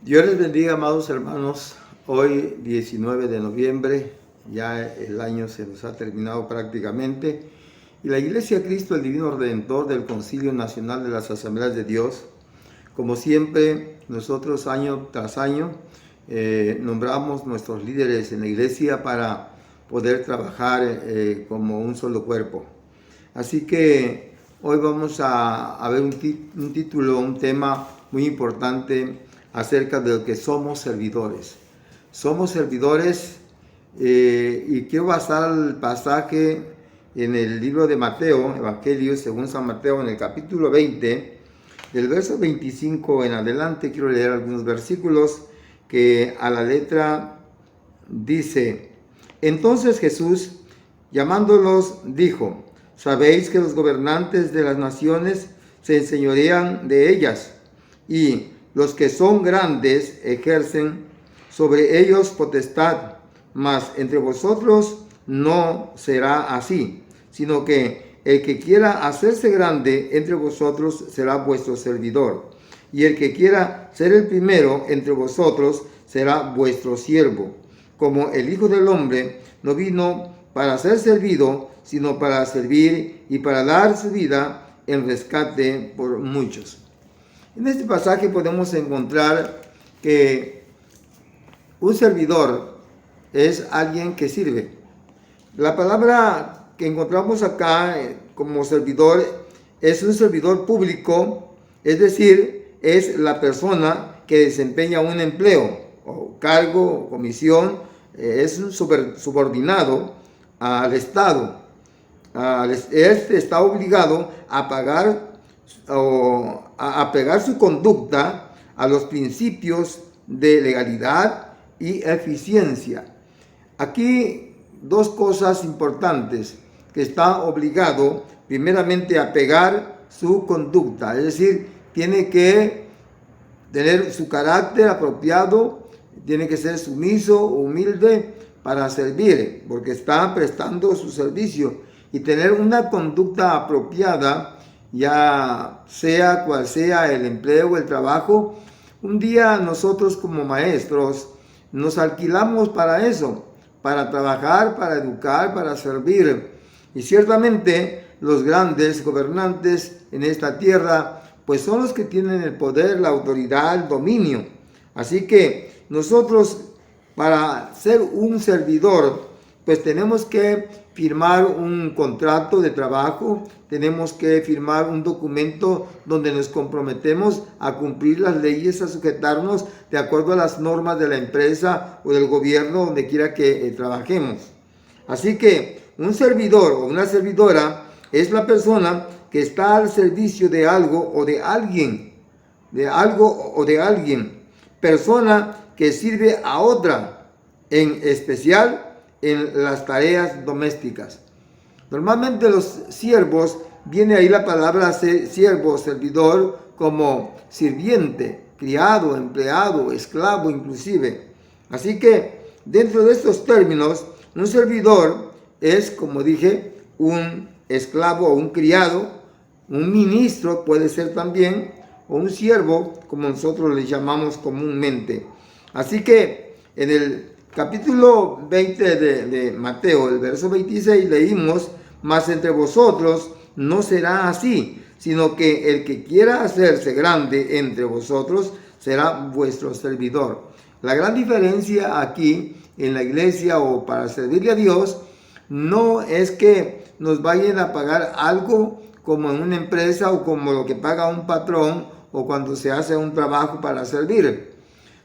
Dios les bendiga, amados hermanos. Hoy, 19 de noviembre, ya el año se nos ha terminado prácticamente. Y la Iglesia Cristo, el Divino Redentor del Concilio Nacional de las Asambleas de Dios, como siempre, nosotros año tras año nombramos nuestros líderes en la Iglesia para poder trabajar como un solo cuerpo. Así que hoy vamos a ver un título, un tema muy importante acerca de lo que somos servidores. Somos servidores y quiero basar el pasaje en el libro de Mateo, Evangelio según San Mateo, en el capítulo 20, del verso 25 en adelante. Quiero leer algunos versículos que a la letra dice: Entonces Jesús, llamándolos, dijo: Sabéis que los gobernantes de las naciones se enseñorean de ellas, y los que son grandes ejercen sobre ellos potestad, mas entre vosotros no será así, sino que el que quiera hacerse grande entre vosotros será vuestro servidor, y el que quiera ser el primero entre vosotros será vuestro siervo. Como el Hijo del Hombre no vino para ser servido, sino para servir y para dar su vida en rescate por muchos. En este pasaje podemos encontrar que un servidor es alguien que sirve. La palabra que encontramos acá como servidor es un servidor público, es decir, es la persona que desempeña un empleo o cargo o comisión, es un subordinado al Estado. Este está obligado a pagar o a pegar su conducta a los principios de legalidad y eficiencia. Aquí dos cosas importantes: que está obligado primeramente a pegar su conducta, es decir, tiene que tener su carácter apropiado, tiene que ser sumiso, humilde para servir, porque está prestando su servicio, y tener una conducta apropiada, ya sea cual sea el empleo o el trabajo. Un día nosotros como maestros nos alquilamos para eso, para trabajar, para educar, para servir. Y ciertamente los grandes gobernantes en esta tierra pues son los que tienen el poder, la autoridad, el dominio. Así que nosotros, para ser un servidor, pues tenemos que firmar un contrato de trabajo, tenemos que firmar un documento donde nos comprometemos a cumplir las leyes, a sujetarnos de acuerdo a las normas de la empresa o del gobierno donde quiera que trabajemos. Así que un servidor o una servidora es la persona que está al servicio de algo o de alguien, persona que sirve a otra, en especial en las tareas domésticas. Normalmente los siervos, viene ahí la palabra siervo, servidor, como sirviente, criado, empleado, esclavo inclusive. Así que dentro de estos términos, un servidor es, como dije, un esclavo o un criado, un ministro puede ser también, o un siervo, como nosotros le llamamos comúnmente. Así que en el capítulo 20 de Mateo, el verso 26, leímos: mas entre vosotros no será así, sino que el que quiera hacerse grande entre vosotros será vuestro servidor. La gran diferencia aquí en la iglesia o para servirle a Dios no es que nos vayan a pagar algo como en una empresa o como lo que paga un patrón o cuando se hace un trabajo para servir.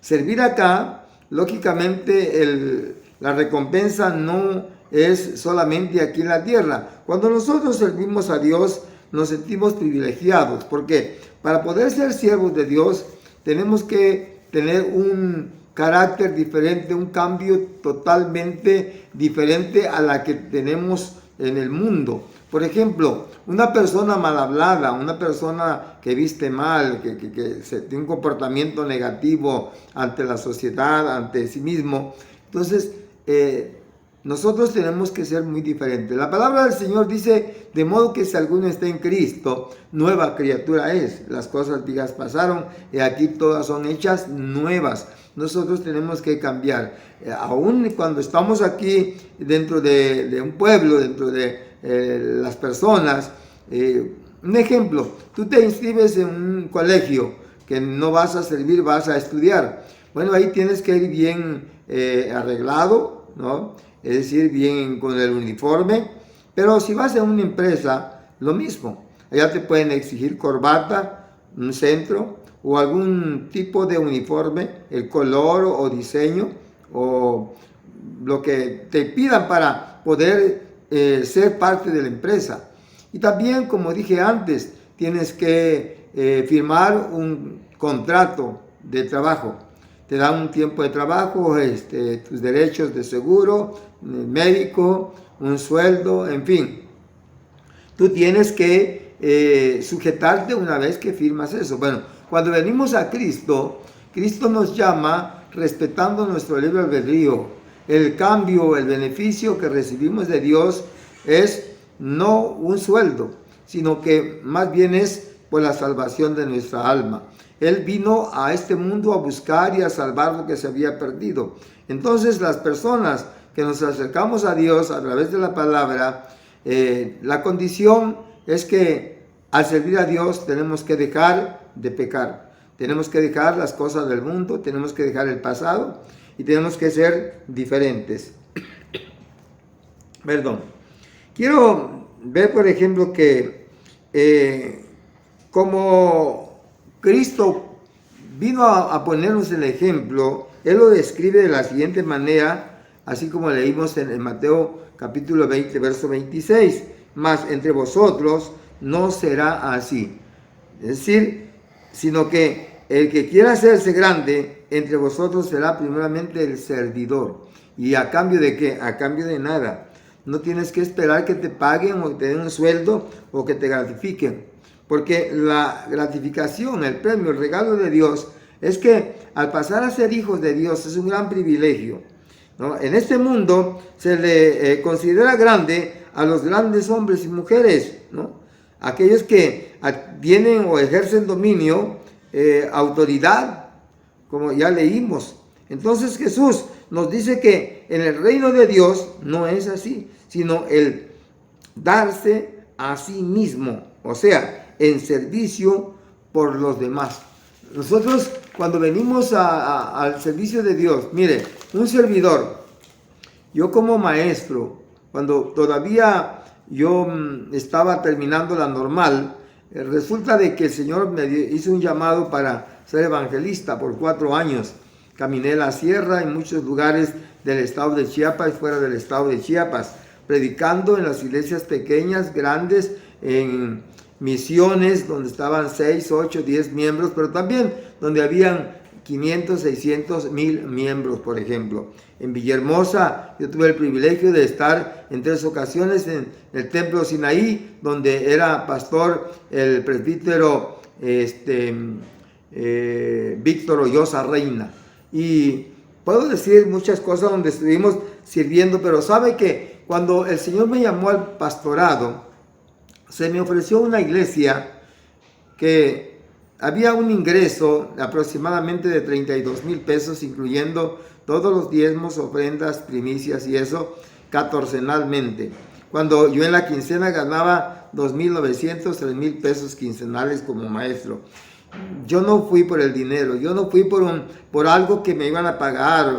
Servir acá, lógicamente, la recompensa no es solamente aquí en la tierra. Cuando nosotros servimos a Dios, nos sentimos privilegiados, porque para poder ser siervos de Dios tenemos que tener un carácter diferente, un cambio totalmente diferente a la que tenemos en el mundo. Por ejemplo, una persona mal hablada, una persona que viste mal, que tiene un comportamiento negativo ante la sociedad, ante sí mismo, entonces nosotros tenemos que ser muy diferentes. La palabra del Señor dice, de modo que si alguno está en Cristo, nueva criatura es. Las cosas viejas pasaron y aquí todas son hechas nuevas. Nosotros tenemos que cambiar. Aún cuando estamos aquí dentro de un pueblo, dentro de las personas, un ejemplo, tú te inscribes en un colegio que no vas a servir, vas a estudiar. Bueno, ahí tienes que ir bien arreglado, ¿no? Es decir, bien con el uniforme. Pero si vas a una empresa, lo mismo. Allá te pueden exigir corbata, un centro o algún tipo de uniforme, el color o diseño o lo que te pidan para poder ser parte de la empresa. Y también, como dije antes, tienes que firmar un contrato de trabajo. Te dan un tiempo de trabajo, tus derechos de seguro, médico, un sueldo, en fin. Tú tienes que sujetarte una vez que firmas eso. Bueno, cuando venimos a Cristo, Cristo nos llama respetando nuestro libre albedrío. El cambio, el beneficio que recibimos de Dios es no un sueldo, sino que más bien es por la salvación de nuestra alma. Él vino a este mundo a buscar y a salvar lo que se había perdido. Entonces, las personas que nos acercamos a Dios a través de la palabra, la condición es que al servir a Dios tenemos que dejar de pecar. Tenemos que dejar las cosas del mundo, tenemos que dejar el pasado y tenemos que ser diferentes. Perdón. Quiero ver, por ejemplo, que como Cristo vino a ponernos el ejemplo, Él lo describe de la siguiente manera, así como leímos en Mateo capítulo 20, verso 26. Mas entre vosotros no será así. Es decir, sino que el que quiera hacerse grande entre vosotros será primeramente el servidor. ¿Y a cambio de qué? A cambio de nada. No tienes que esperar que te paguen o que te den un sueldo o que te gratifiquen. Porque la gratificación, el premio, el regalo de Dios es que al pasar a ser hijos de Dios es un gran privilegio, ¿no? En este mundo se le considera grande a los grandes hombres y mujeres, ¿no? Aquellos que tienen o ejercen dominio, autoridad, como ya leímos. Entonces Jesús nos dice que en el reino de Dios no es así, sino el darse a sí mismo, o sea, en servicio por los demás. Nosotros cuando venimos al servicio de Dios, mire, un servidor, yo como maestro, cuando todavía yo estaba terminando la normal, resulta de que el Señor me hizo un llamado para ser evangelista por 4 años. Caminé la sierra en muchos lugares del estado de Chiapas y fuera del estado de Chiapas, predicando en las iglesias pequeñas, grandes, en misiones donde estaban 6, 8, 10 miembros, pero también donde habían 500, 600, 1000 miembros, por ejemplo. En Villahermosa yo tuve el privilegio de estar en 3 ocasiones en el templo Sinaí, donde era pastor el presbítero Víctor Ollosa Reina. Y puedo decir muchas cosas donde estuvimos sirviendo, pero sabe que cuando el Señor me llamó al pastorado, se me ofreció una iglesia que había un ingreso aproximadamente de 32,000 pesos, incluyendo todos los diezmos, ofrendas, primicias y eso, catorcenalmente. Cuando yo en la quincena ganaba 2,900, 3,000 pesos quincenales como maestro. Yo no fui por el dinero, yo no fui por algo que me iban a pagar.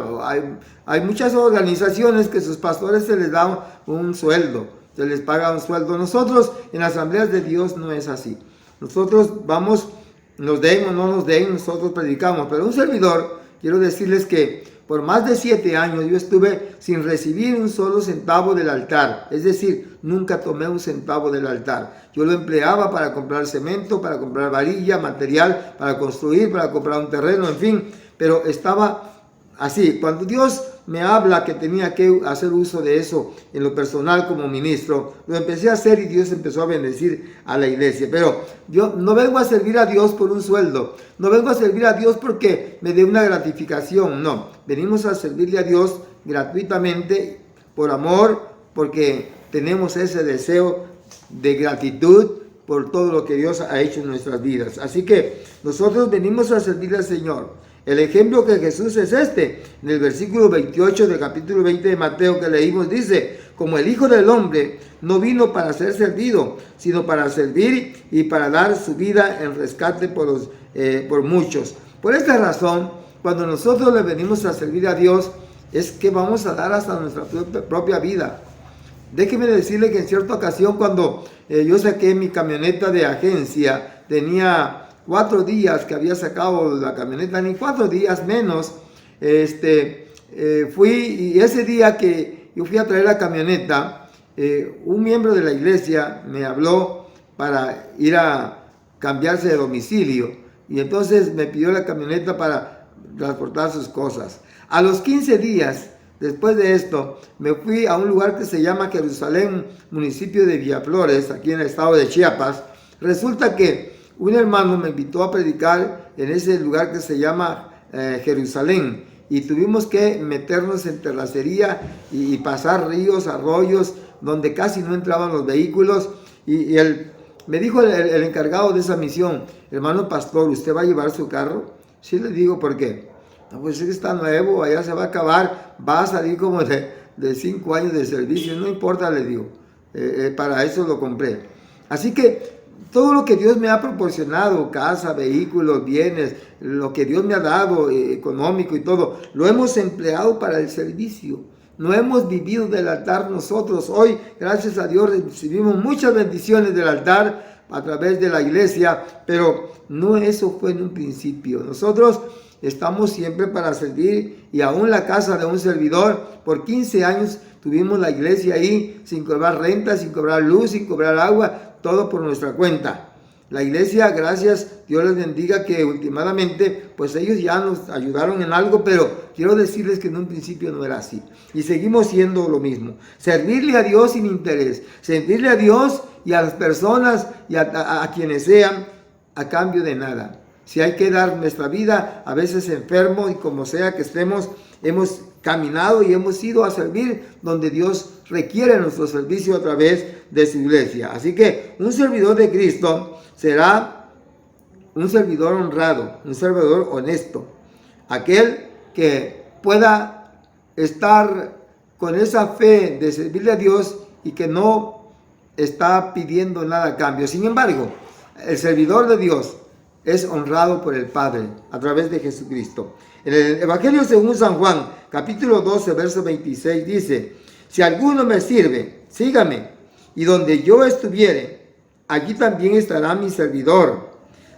Hay muchas organizaciones que sus pastores se les da un sueldo, se les paga un sueldo. Nosotros en las asambleas de Dios no es así. Nosotros vamos, nos den o no nos den, nosotros predicamos. Pero un servidor, quiero decirles que por más de 7 años yo estuve sin recibir un solo centavo del altar. Es decir, nunca tomé un centavo del altar. Yo lo empleaba para comprar cemento, para comprar varilla, material, para construir, para comprar un terreno, en fin. Pero estaba así. Cuando Dios me habla que tenía que hacer uso de eso en lo personal como ministro, lo empecé a hacer y Dios empezó a bendecir a la iglesia. Pero yo no vengo a servir a Dios por un sueldo, no vengo a servir a Dios porque me dé una gratificación, no. Venimos a servirle a Dios gratuitamente por amor, porque tenemos ese deseo de gratitud por todo lo que Dios ha hecho en nuestras vidas. Así que nosotros venimos a servir al Señor. El ejemplo que Jesús es este. En el versículo 28 del capítulo 20 de Mateo que leímos dice: como el Hijo del Hombre no vino para ser servido, sino para servir y para dar su vida en rescate por muchos. Por esta razón, cuando nosotros le venimos a servir a Dios, es que vamos a dar hasta nuestra propia vida. Déjeme decirle que en cierta ocasión, cuando yo saqué mi camioneta de agencia, tenía 4 días que había sacado la camioneta, ni 4 días menos, fui, y ese día que yo fui a traer la camioneta, un miembro de la iglesia me habló para ir a cambiarse de domicilio, y entonces me pidió la camioneta para transportar sus cosas. A los 15 días, después de esto, me fui a un lugar que se llama Jerusalén, municipio de Villaflores, aquí en el estado de Chiapas. Resulta que un hermano me invitó a predicar en ese lugar que se llama Jerusalén, y tuvimos que meternos en terracería y pasar ríos, arroyos, donde casi no entraban los vehículos, y me dijo el encargado de esa misión: hermano pastor, ¿usted va a llevar su carro? Sí, le digo, ¿por qué? No, pues es que está nuevo, allá se va a acabar, va a salir como de 5 años de servicio, no importa, le digo, para eso lo compré. Así que todo lo que Dios me ha proporcionado, casa, vehículos, bienes, lo que Dios me ha dado, económico y todo, lo hemos empleado para el servicio. No hemos vivido del altar nosotros. Hoy, gracias a Dios, recibimos muchas bendiciones del altar a través de la iglesia, pero no eso fue en un principio. Nosotros estamos siempre para servir, y aún la casa de un servidor, por 15 años tuvimos la iglesia ahí sin cobrar renta, sin cobrar luz, sin cobrar agua, todo por nuestra cuenta. La iglesia, gracias, Dios les bendiga, que últimamente pues ellos ya nos ayudaron en algo, pero quiero decirles que en un principio no era así, y seguimos siendo lo mismo. Servirle a Dios sin interés, servirle a Dios y a las personas y a quienes sean, a cambio de nada. Si hay que dar nuestra vida, a veces enfermo, y como sea que estemos, hemos caminado y hemos ido a servir donde Dios requiere nuestro servicio a través de su iglesia. Así que un servidor de Cristo será un servidor honrado, un servidor honesto, aquel que pueda estar con esa fe de servirle a Dios y que no está pidiendo nada a cambio. Sin embargo, el servidor de Dios es honrado por el Padre a través de Jesucristo. En el Evangelio según San Juan, capítulo 12, verso 26, dice: si alguno me sirve, sígame, y donde yo estuviere, allí también estará mi servidor.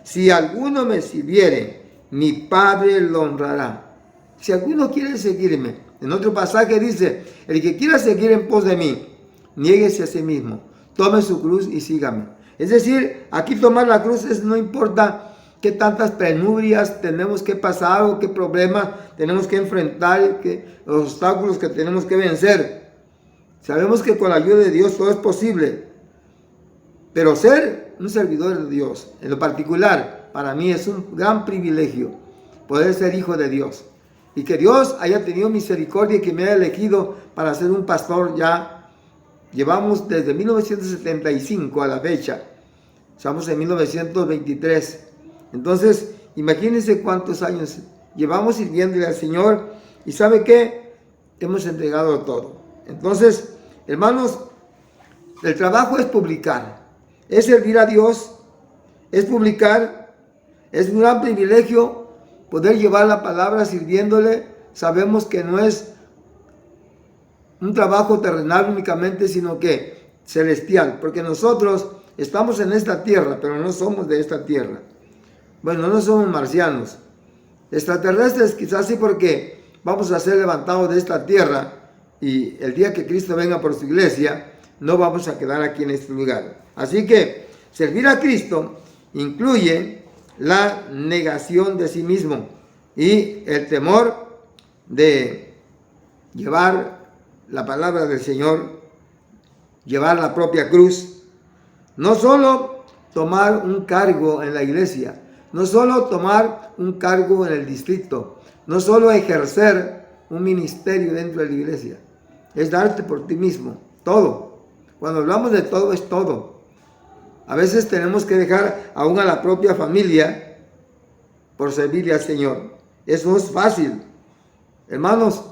Si alguno me sirviere, mi Padre lo honrará. Si alguno quiere seguirme, en otro pasaje dice: el que quiera seguir en pos de mí, niéguese a sí mismo, tome su cruz y sígame. Es decir, aquí tomar la cruz no importa qué tantas penurias tenemos que pasar o qué problemas tenemos que enfrentar, los obstáculos que tenemos que vencer. Sabemos que con la ayuda de Dios todo es posible, pero ser un servidor de Dios, en lo particular, para mí es un gran privilegio poder ser hijo de Dios, y que Dios haya tenido misericordia y que me haya elegido para ser un pastor. Ya llevamos desde 1975 a la fecha, estamos en 1923. Entonces, imagínense cuántos años llevamos sirviéndole al Señor, y ¿sabe qué? Hemos entregado todo. Entonces, hermanos, el trabajo es publicar, es servir a Dios, es publicar. Es un gran privilegio poder llevar la palabra sirviéndole. Sabemos que no es un trabajo terrenal únicamente, sino que celestial, porque nosotros estamos en esta tierra, pero no somos de esta tierra. Bueno, no somos marcianos, extraterrestres quizás sí, porque vamos a ser levantados de esta tierra, y el día que Cristo venga por su iglesia, no vamos a quedar aquí en este lugar. Así que servir a Cristo incluye la negación de sí mismo y el temor de llevar la palabra del Señor, llevar la propia cruz. No solo tomar un cargo en la iglesia, no solo tomar un cargo en el distrito, no solo ejercer un ministerio dentro de la iglesia. es darte por ti mismo, todo. Cuando hablamos de todo, es todo. A veces tenemos que dejar aún a la propia familia por servirle al Señor. Eso no es fácil. Hermanos,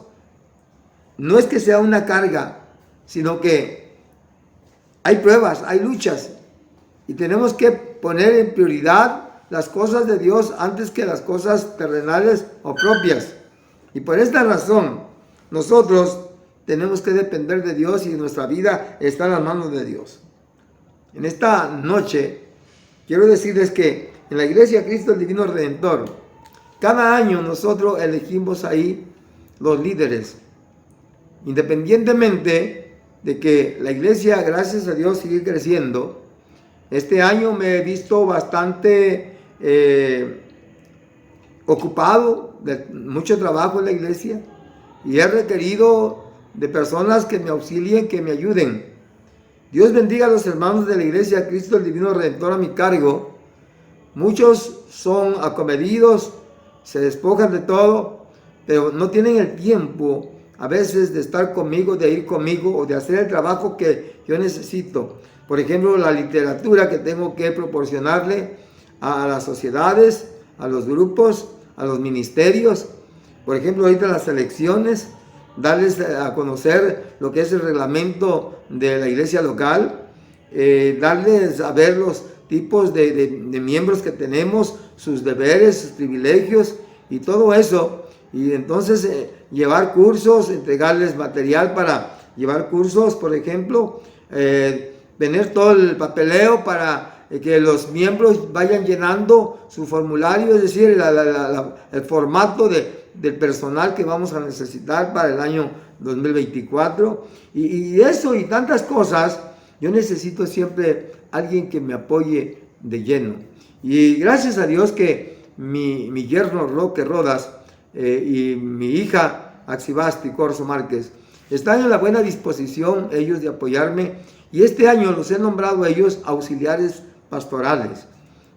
no es que sea una carga, sino que hay pruebas, hay luchas. Y tenemos que poner en prioridad las cosas de Dios antes que las cosas terrenales o propias. Y por esta razón, nosotros tenemos que depender de Dios y nuestra vida está en las manos de Dios. En esta noche, quiero decirles que en la Iglesia Cristo el Divino Redentor, cada año nosotros elegimos ahí los líderes. Independientemente de que la iglesia, gracias a Dios, sigue creciendo, este año me he visto bastante ocupado de mucho trabajo en la iglesia y he requerido de personas que me auxilien, que me ayuden. Dios bendiga a los hermanos de la Iglesia Cristo el Divino Redentor a mi cargo. Muchos son acomedidos, se despojan de todo, pero no tienen el tiempo a veces de estar conmigo, de ir conmigo o de hacer el trabajo que yo necesito. Por ejemplo, la literatura que tengo que proporcionarle a las sociedades, a los grupos, a los ministerios. Por ejemplo, ahorita las elecciones, darles a conocer lo que es el reglamento de la iglesia local, darles a ver los tipos de miembros que tenemos, sus deberes, sus privilegios y todo eso. Y entonces llevar cursos, entregarles material para llevar cursos, por ejemplo, tener todo el papeleo para que los miembros vayan llenando su formulario, es decir, el formato del personal que vamos a necesitar para el año 2024. Y eso y tantas cosas, yo necesito siempre alguien que me apoye de lleno. Y gracias a Dios que mi yerno Roque Rodas y mi hija Axibasti Corso Márquez están en la buena disposición ellos de apoyarme, y este año los he nombrado a ellos auxiliares pastorales.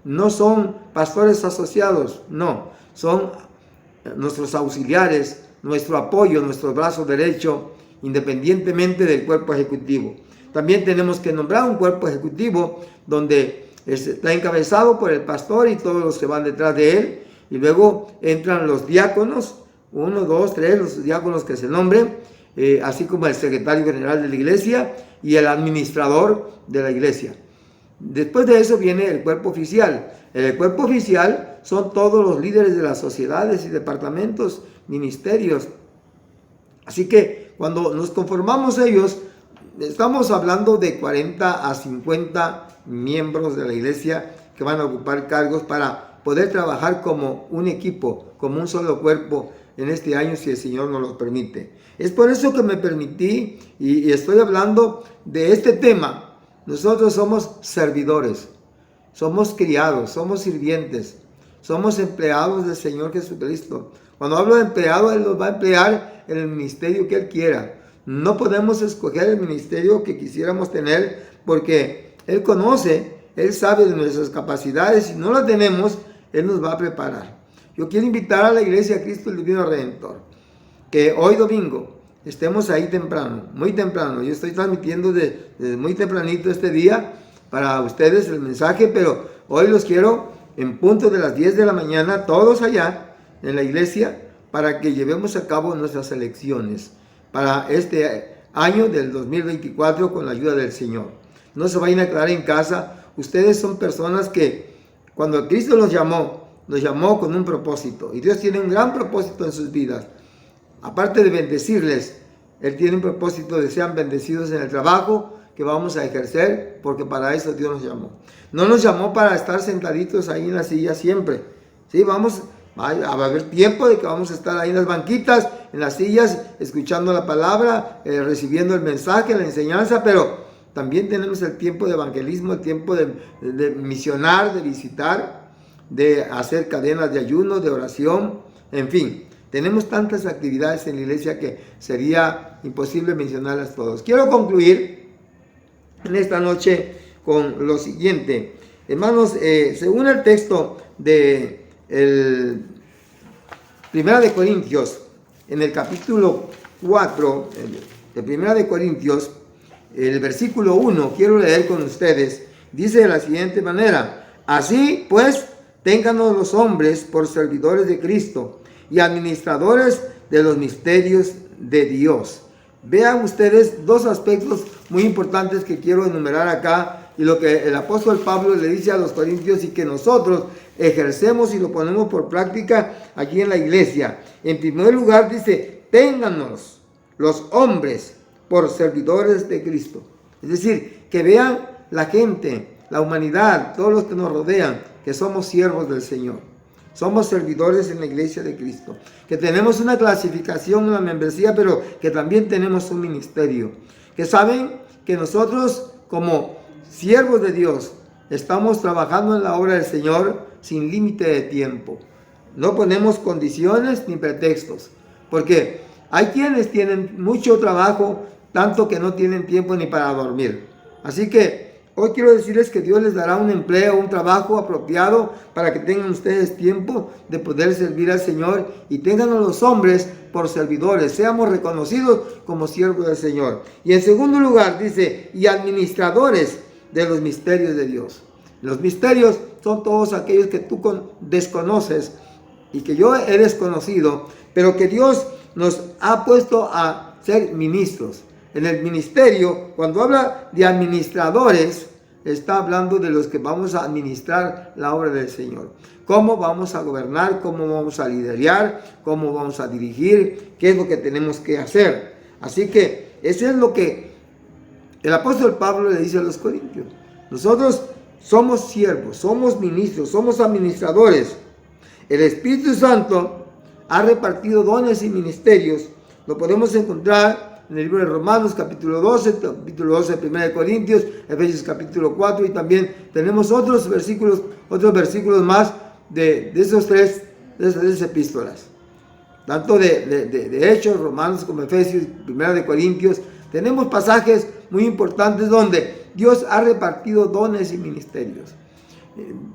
No son pastores asociados, no, son nuestros auxiliares, nuestro apoyo, nuestro brazo derecho, independientemente del cuerpo ejecutivo. También tenemos que nombrar un cuerpo ejecutivo donde está encabezado por el pastor y todos los que van detrás de él, y luego entran los diáconos, 1, 2, 3, los diáconos que se nombren, así como el secretario general de la iglesia y el administrador de la iglesia. Después de eso viene el cuerpo oficial. El cuerpo oficial son todos los líderes de las sociedades y departamentos, ministerios. Así que cuando nos conformamos ellos, estamos hablando de 40 a 50 miembros de la iglesia que van a ocupar cargos para poder trabajar como un equipo, como un solo cuerpo en este año, si el Señor nos lo permite. Es por eso que me permití y estoy hablando de este tema. Nosotros somos servidores, somos criados, somos sirvientes, somos empleados del Señor Jesucristo. Cuando hablo de empleado, Él nos va a emplear en el ministerio que Él quiera. No podemos escoger el ministerio que quisiéramos tener porque Él conoce, Él sabe de nuestras capacidades. Si no las tenemos, Él nos va a preparar. Yo quiero invitar a la Iglesia Cristo el Divino Redentor que hoy domingo estemos ahí temprano, muy temprano. Yo estoy transmitiendo desde muy tempranito este día para ustedes el mensaje, pero hoy los quiero en punto de las 10 de la mañana, todos allá en la iglesia, para que llevemos a cabo nuestras elecciones para este año del 2024 con la ayuda del Señor. No se vayan a quedar en casa. Ustedes son personas que cuando Cristo los llamó con un propósito, y Dios tiene un gran propósito en sus vidas. Aparte de bendecirles, Él tiene un propósito de sean bendecidos en el trabajo que vamos a ejercer, porque para eso Dios nos llamó. No nos llamó para estar sentaditos ahí en la silla siempre. Sí, va a haber tiempo de que vamos a estar ahí en las banquitas, en las sillas, escuchando la palabra, recibiendo el mensaje, la enseñanza, pero también tenemos el tiempo de evangelismo, el tiempo de misionar, de visitar, de hacer cadenas de ayuno, de oración, en fin. Tenemos tantas actividades en la iglesia que sería imposible mencionarlas todas. Quiero concluir en esta noche con lo siguiente. Hermanos, según el texto de Primera de Corintios, en el capítulo 4, de 1 Corintios, el versículo 1, quiero leer con ustedes, dice de la siguiente manera: así pues, ténganos los hombres por servidores de Cristo y administradores de los misterios de Dios. Vean ustedes dos aspectos muy importantes que quiero enumerar acá, y lo que el apóstol Pablo le dice a los corintios y que nosotros ejercemos y lo ponemos por práctica aquí en la iglesia. En primer lugar dice: ténganos los hombres por servidores de Cristo. Es decir, que vean la gente, la humanidad, todos los que nos rodean, que somos siervos del Señor. Somos servidores en la iglesia de Cristo. Que tenemos una clasificación, una membresía, pero que también tenemos un ministerio. Que saben que nosotros, como siervos de Dios, estamos trabajando en la obra del Señor sin límite de tiempo. No ponemos condiciones ni pretextos. Porque hay quienes tienen mucho trabajo, tanto que no tienen tiempo ni para dormir. Así que hoy quiero decirles que Dios les dará un empleo, un trabajo apropiado para que tengan ustedes tiempo de poder servir al Señor, y tengan a los hombres por servidores, seamos reconocidos como siervos del Señor. Y en segundo lugar dice: y administradores de los misterios de Dios. Los misterios son todos aquellos que tú desconoces y que yo he desconocido, pero que Dios nos ha puesto a ser ministros. En el ministerio, cuando habla de administradores, está hablando de los que vamos a administrar la obra del Señor. Cómo vamos a gobernar, cómo vamos a liderar, cómo vamos a dirigir, qué es lo que tenemos que hacer. Así que eso es lo que el apóstol Pablo le dice a los corintios. Nosotros somos siervos, somos ministros, somos administradores. El Espíritu Santo ha repartido dones y ministerios. Lo podemos encontrar en el libro de Romanos capítulo 12, capítulo 12 de 1 Corintios, Efesios capítulo 4, y también tenemos otros versículos más de esas tres epístolas. Tanto de Hechos, Romanos como Efesios, 1 Corintios. Tenemos pasajes muy importantes donde Dios ha repartido dones y ministerios.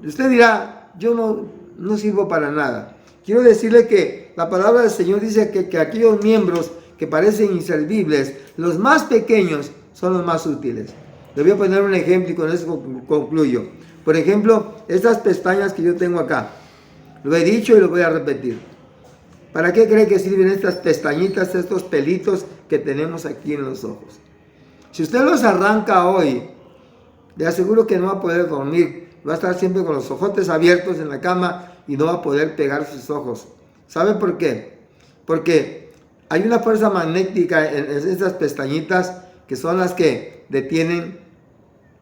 Usted dirá: yo no sirvo para nada. Quiero decirle que la palabra del Señor dice que aquellos miembros que parecen inservibles, los más pequeños son los más útiles. Le voy a poner un ejemplo y con eso concluyo. Por ejemplo, estas pestañas que yo tengo acá. Lo he dicho y lo voy a repetir. ¿Para qué cree que sirven estas pestañitas, estos pelitos que tenemos aquí en los ojos? Si usted los arranca hoy, le aseguro que no va a poder dormir. Va a estar siempre con los ojotes abiertos en la cama y no va a poder pegar sus ojos. ¿Sabe por qué? Porque hay una fuerza magnética en esas pestañitas que son las que detienen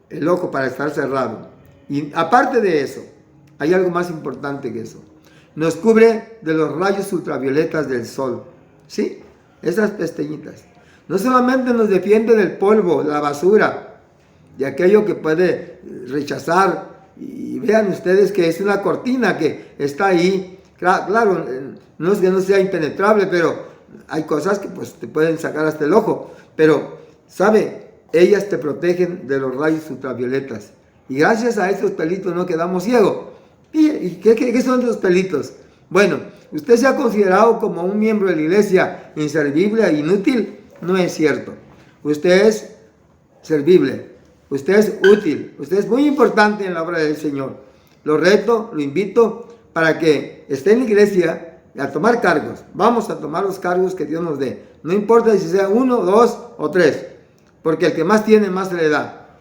el ojo para estar cerrado. Y aparte de eso, hay algo más importante que eso. Nos cubre de los rayos ultravioletas del sol. ¿Sí? Esas pestañitas. No solamente nos defiende del polvo, de la basura, de aquello que puede rechazar. Y vean ustedes que es una cortina que está ahí. Claro, no es que no sea impenetrable, pero hay cosas que pues te pueden sacar hasta el ojo, pero, ¿sabe? Ellas te protegen de los rayos ultravioletas. Y gracias a estos pelitos no quedamos ciegos. ¿Y qué son esos pelitos? Bueno, usted se ha considerado como un miembro de la iglesia inservible e inútil. No es cierto. Usted es servible. Usted es útil. Usted es muy importante en la obra del Señor. Lo reto, lo invito para que esté en la iglesia a tomar cargos. Vamos a tomar los cargos que Dios nos dé. No importa si sea 1, 2 o 3. Porque el que más tiene, más se le da.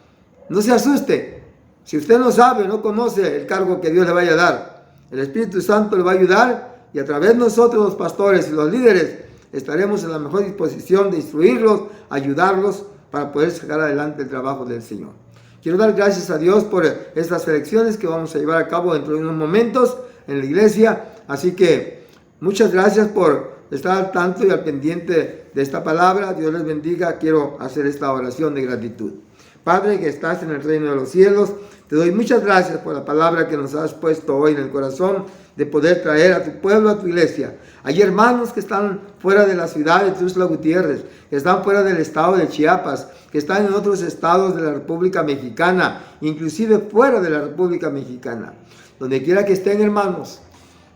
No se asuste. Si usted no sabe, no conoce el cargo que Dios le vaya a dar, el Espíritu Santo le va a ayudar, y a través de nosotros, los pastores y los líderes, estaremos en la mejor disposición de instruirlos, ayudarlos para poder sacar adelante el trabajo del Señor. Quiero dar gracias a Dios por estas elecciones que vamos a llevar a cabo dentro de unos momentos en la iglesia. Así que muchas gracias por estar al tanto y al pendiente de esta palabra. Dios les bendiga. Quiero hacer esta oración de gratitud. Padre que estás en el reino de los cielos, te doy muchas gracias por la palabra que nos has puesto hoy en el corazón, de poder traer a tu pueblo, a tu iglesia. Hay hermanos que están fuera de la ciudad de Tuxtla Gutiérrez, que están fuera del estado de Chiapas, que están en otros estados de la República Mexicana, inclusive fuera de la República Mexicana. Donde quiera que estén, hermanos,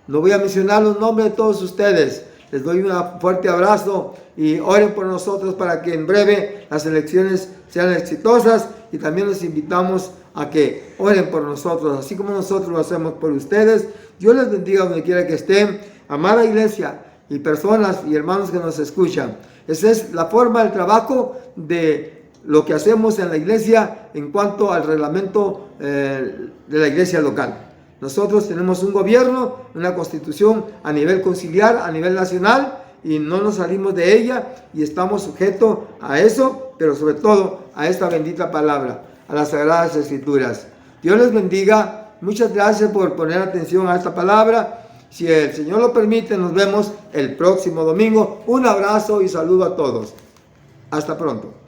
no voy a mencionar los nombres de todos ustedes. Les doy un fuerte abrazo y oren por nosotros para que en breve las elecciones sean exitosas, y también los invitamos a que oren por nosotros, así como nosotros lo hacemos por ustedes. Dios les bendiga donde quiera que estén. Amada iglesia y personas y hermanos que nos escuchan, esa es la forma del trabajo de lo que hacemos en la iglesia en cuanto al reglamento de la iglesia local. Nosotros tenemos un gobierno, una constitución a nivel conciliar, a nivel nacional, y no nos salimos de ella, y estamos sujetos a eso, pero sobre todo a esta bendita palabra, a las Sagradas Escrituras. Dios les bendiga. Muchas gracias por poner atención a esta palabra. Si el Señor lo permite, nos vemos el próximo domingo. Un abrazo y saludo a todos. Hasta pronto.